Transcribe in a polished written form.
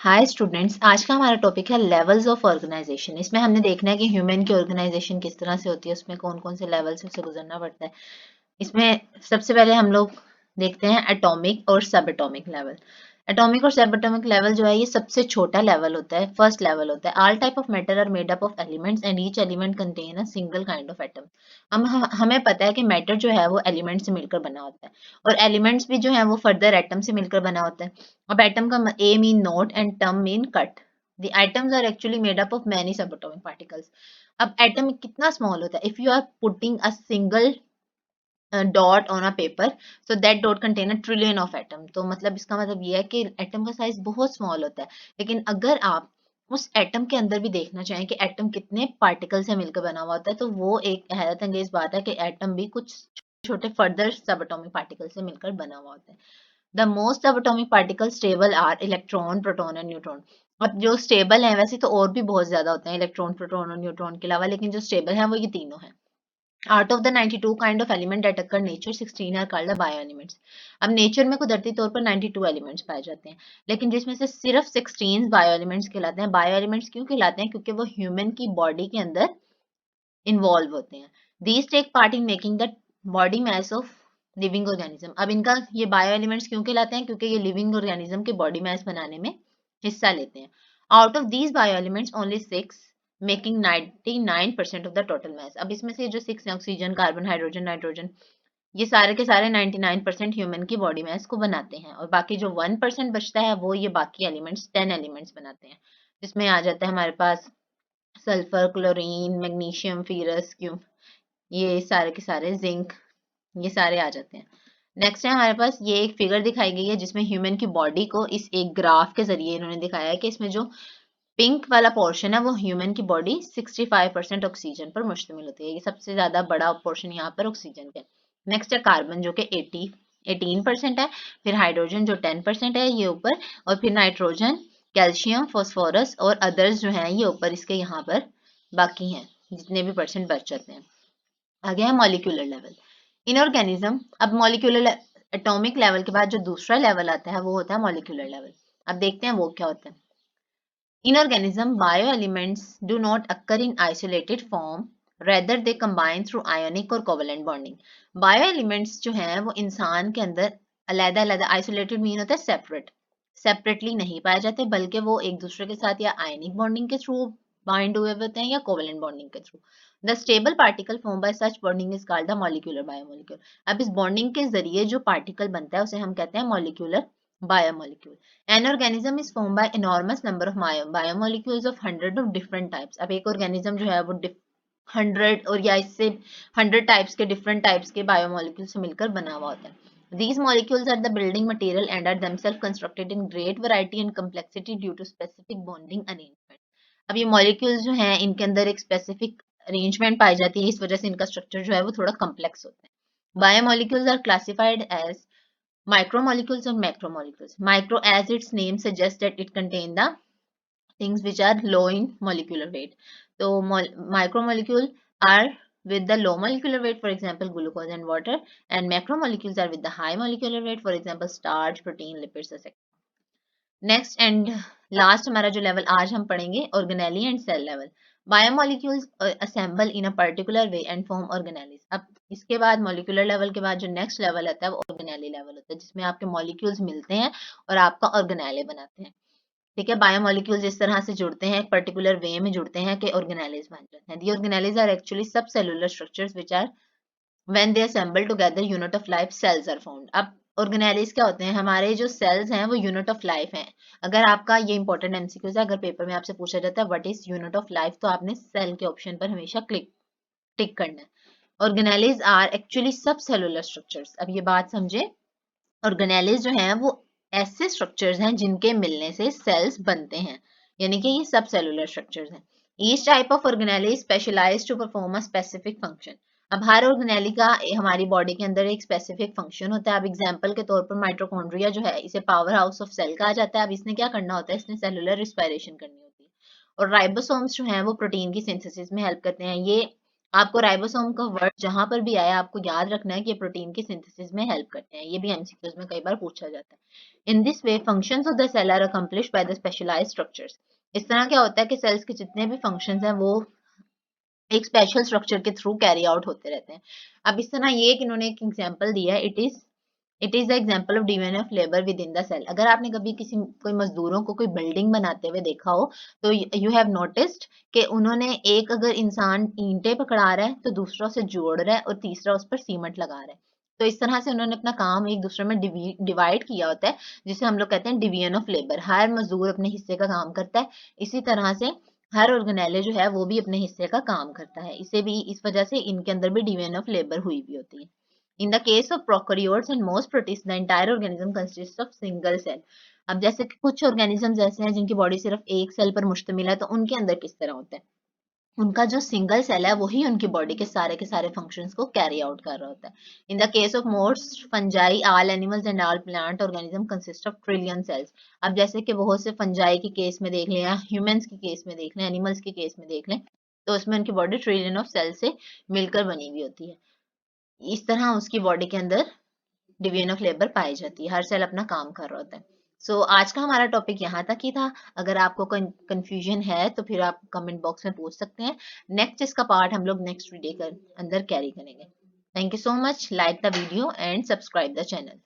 Hi students, आज का हमारा टॉपिक है लेवल्स ऑफ ऑर्गेनाइजेशन। इसमें हमने देखना है कि ह्यूमन की ऑर्गेनाइजेशन किस तरह से होती है, उसमें कौन कौन से लेवल से उसे गुजरना पड़ता है। इसमें सबसे पहले हम लोग देखते हैं एटॉमिक और सब एटॉमिक लेवल। एटॉमिक और सब एटॉमिक लेवल जो है ये सबसे छोटा लेवल होता है, फर्स्ट लेवल होता है। All type of matter are made up of elements and each element contain a single kind of atom. हमें पता है कि मैटर जो है वो एलिमेंट से मिलकर बना होता है और एलिमेंट्स भी जो है वो फर्दर एटम से मिलकर बना होता है। अब एटम का a mean not and term mean cut. The atoms are actually made up of many subatomic particles. अब एटम कितना स्मॉल होता है? If you are putting a single dot on a paper, so that dot contain a trillion of atom. तो मतलब इसका मतलब ये है कि एटम का साइज बहुत स्मॉल होता है। लेकिन अगर आप उस एटम के अंदर भी देखना चाहें कि एटम कितने पार्टिकल से मिलकर बना हुआ होता है, तो वो एक हैरत अंगेज बात है कि एटम भी कुछ छोटे फर्दर सब एटॉमिक पार्टिकल से मिलकर बना हुआ होता है। The most sub atomic particle stable are electron, proton and neutron. अब जो स्टेबल है, वैसे तो और भी बहुत ज्यादा होते हैं इलेक्ट्रॉन, प्रोटॉन और न्यूट्रॉन के अलावा, लेकिन जो स्टेबल है वो ये तीनों हैं। Out of the 92 kind of element that occur nature, 16 are called the bioelements. अब नेचर में कुदरती तौर पर 92 एलिमेंट्स पाए जाते हैं, लेकिन जिसमें से सिर्फ 16 बायो एलिमेंट्स कहलाते हैं। बायो एलिमेंट्स क्यों कहलाते हैं? क्योंकि वो ह्यूमन की बॉडी के अंदर इन्वॉल्व होते हैं। These take part in making the body mass of living organism. अब इनका ये बायो एलिमेंट्स क्यों कहलाते हैं? क्योंकि ये लिविंग ऑर्गेनिज्म के बॉडी मास बनाने में हिस्सा लेते हैं। Out of these bio elements only 6 making 99% of the total mass. अब इसमें से जो 6 ऑक्सीजन, कार्बन, हाइड्रोजन, नाइट्रोजन, ये सारे के सारे 99% ह्यूमन की बॉडी मास को बनाते हैं, और बाकी जो 1% बचता है वो ये बाकी एलिमेंट्स 10 एलिमेंट्स बनाते हैं, जिसमें आ जाता है हमारे पास सल्फर, क्लोरीन, मैग्नीशियम, फेरस, क्यूम, ये सारे के सारे, जिंक, ये सारे आ जाते हैं। नेक्स्ट है हमारे पास ये एक फिगर दिखाई गई है जिसमें ह्यूमन की बॉडी को इस एक ग्राफ के जरिए इन्होंने दिखाया है कि इसमें जो पिंक वाला पोर्शन है वो ह्यूमन की बॉडी 65% ऑक्सीजन पर मुश्तमिल होती है। ये सबसे ज्यादा बड़ा पोर्शन यहाँ पर ऑक्सीजन का। नेक्स्ट है कार्बन जो कि 18% है, फिर हाइड्रोजन जो 10% है ये ऊपर, और फिर नाइट्रोजन, कैल्शियम, फास्फोरस और अदर्स जो हैं ये ऊपर इसके यहाँ पर बाकी हैं, जितने भी परसेंट बच जाते हैं। आगे है मॉलिक्यूलर लेवल। इनऑर्गेनिज्म। अब मॉलिक्यूलर एटॉमिक लेवल के बाद जो दूसरा लेवल आता है वो होता है मॉलिक्यूलर लेवल। अब देखते हैं वो क्या होता है। Inorganism bioelements do not occur in isolated form, rather they combine through ionic or covalent bonding. Bioelements जो हैं वो इंसान के अंदर अलग अलग, आइसोलेटेड मीन होता है सेपरेट, सेपरेटली नहीं पाए जाते, बल्कि वो एक दूसरे के साथ या आयनिक बॉन्डिंग के थ्रू बाइंड हुए होते हैं या कोवेलेंट बॉन्डिंग के through. The stable particle form by such bonding is called the molecular biomolecule. अब इस बॉन्डिंग के जरिए जो पार्टिकल बनता है उसे हम कहते हैं molecular biomolecule. An organism is formed by enormous number of biomolecules of hundred of different types. अब एक organism जो है वो 100 और या इससे 100 टाइप्स के डिफरेंट टाइप्स के बायोमोलिक्यूल से मिलकर बना हुआ होता है। These molecules are the building material and are themselves constructed in great variety and complexity due to specific bonding arrangement. अब ये मॉलिक्यूल्स जो हैं इनके अंदर एक स्पेसिफिक अरेंजमेंट पाई जाती है, इस वजह से इनका स्ट्रक्चर जो है वो थोड़ा कम्प्लेक्स होता है। Biomolecules are classified as micromolecules and macromolecules. Micro, as its name suggests, that it contains the things which are low in molecular weight. So micromolecule are with the low molecular weight, for example glucose and water, and macromolecules are with the high molecular weight, for example starch, protein, lipids, etc. Next and last हमारा जो level आज हम पढ़ेंगे, organelle and cell level. Biomolecules assemble in a particular way and form organelles. अब इसके बाद molecular level के बाद जो नेक्स्ट लेवल आता है वो ऑर्गेनेली लेवल होता है, जिसमें आपके मॉलिक्यूल्स मिलते हैं और आपका ऑर्गेनेले बनाते हैं। ठीक है, बायोमोलिक्यूल्स इस तरह से जुड़ते हैं, एक पर्टिकुलर वे में जुड़ते हैं कि ऑर्गेनेलीज बन जाते हैं। The organelles are actually sub cellular structures which are when they assemble together unit of life cells are formed. अब ऑर्गेनेलिस क्या होते हैं? हमारे जो सेल्स हैं वो यूनिट ऑफ लाइफ हैं। अगर आपका ये इंपॉर्टेंट एमसीक्यूज है, अगर पेपर में आपसे पूछा जाता है what is unit of life, तो आपने सेल के ऑप्शन पर हमेशा क्लिक टिक करना है। Organelles are actually sub cellular structures. अब ये बात समझे, ऑर्गेनेलिस जो हैं वो ऐसे स्ट्रक्चर्स हैं जिनके मिलने से सेल्स बनते हैं, यानी कि ये सब सेलुलर स्ट्रक्चर्स हैं। Each type of organelle specialized to perform a specific function. अब हर ऑर्गेनेली का हमारी बॉडी के अंदर एक स्पेसिफिक फंक्शन होता है। अब एग्जांपल के तौर पर माइटोकॉन्ड्रिया जो है इसे पावर हाउस ऑफ सेल कहा जाता है। अब इसने क्या करना होता है? इसने सेलुलर रिस्पायरेशन करनी होती है। और राइबोसोम्स जो हैं वो प्रोटीन की सिंथेसिस में हेल्प करते हैं। ये आपको राइबोसोम का वर्ड जहां पर भी आया आपको याद रखना है कि प्रोटीन की सिंथेसिस में हेल्प करते हैं। ये भी एमसीक्यूज में कई बार पूछा जाता है। In this way functions of the cell are accomplished by the specialized structures. इस तरह क्या होता है कि सेल्स के जितने भी फंक्शंस हैं वो एक स्पेशल स्ट्रक्चर के थ्रू कैरी आउट होते रहते हैं। अब इस तरह ये एक इन्होंने एक एग्जांपल दिया है, it is the example of division of labour within the cell. अगर आपने कभी किसी कोई मजदूरों को कोई बिल्डिंग बनाते हुए देखा हो तो यू हैव नोटिस्ड कि उन्होंने एक अगर इंसान ईंटें पकड़ा रहा है तो दूसरा उसे जोड़ रहा है और तीसरा उस पर सीमेंट लगा रहा है। तो इस तरह से उन्होंने अपना काम एक दूसरे में डिवाइड किया होता है, जिसे हम लोग कहते हैं डिवीजन ऑफ लेबर। हर मजदूर अपने हिस्से का काम करता है। इसी तरह से हर ऑर्गेनेले जो है वो भी अपने हिस्से का काम करता है। इसे भी इस वजह से इनके अंदर भी डिवीजन ऑफ लेबर हुई भी होती है। In the case of prokaryotes and most protists, the entire organism consists of single cell. अब जैसे कि कुछ ऑर्गेनिजम्स ऐसे हैं जिनकी बॉडी सिर्फ एक सेल पर मुश्तमिल है, तो उनके अंदर किस तरह होता है? उनका जो सिंगल सेल है वही उनकी बॉडी के सारे फंक्शंस को कैरी आउट कर रहा होता है। In the case of most fungi, all animals and all plant organism consist of trillion cells. अब जैसे कि बहुत से फंजाई के केस में देख लें या ह्यूमंस के केस में देख लें, एनिमल्स के केस में देख लें, तो उसमें उनकी बॉडी ट्रिलियन ऑफ सेल से मिलकर बनी हुई होती है। इस तरह उसकी बॉडी के अंदर डिवीजन ऑफ लेबर पाई जाती है। हर सेल अपना काम कर रहा होता है। आज का हमारा टॉपिक यहाँ तक ही था। अगर आपको कोई कंफ्यूजन है तो फिर आप कमेंट बॉक्स में पूछ सकते हैं। नेक्स्ट इसका पार्ट हम लोग नेक्स्ट वीडियो के अंदर कैरी करेंगे। Thank you so much. Like the video and subscribe the channel.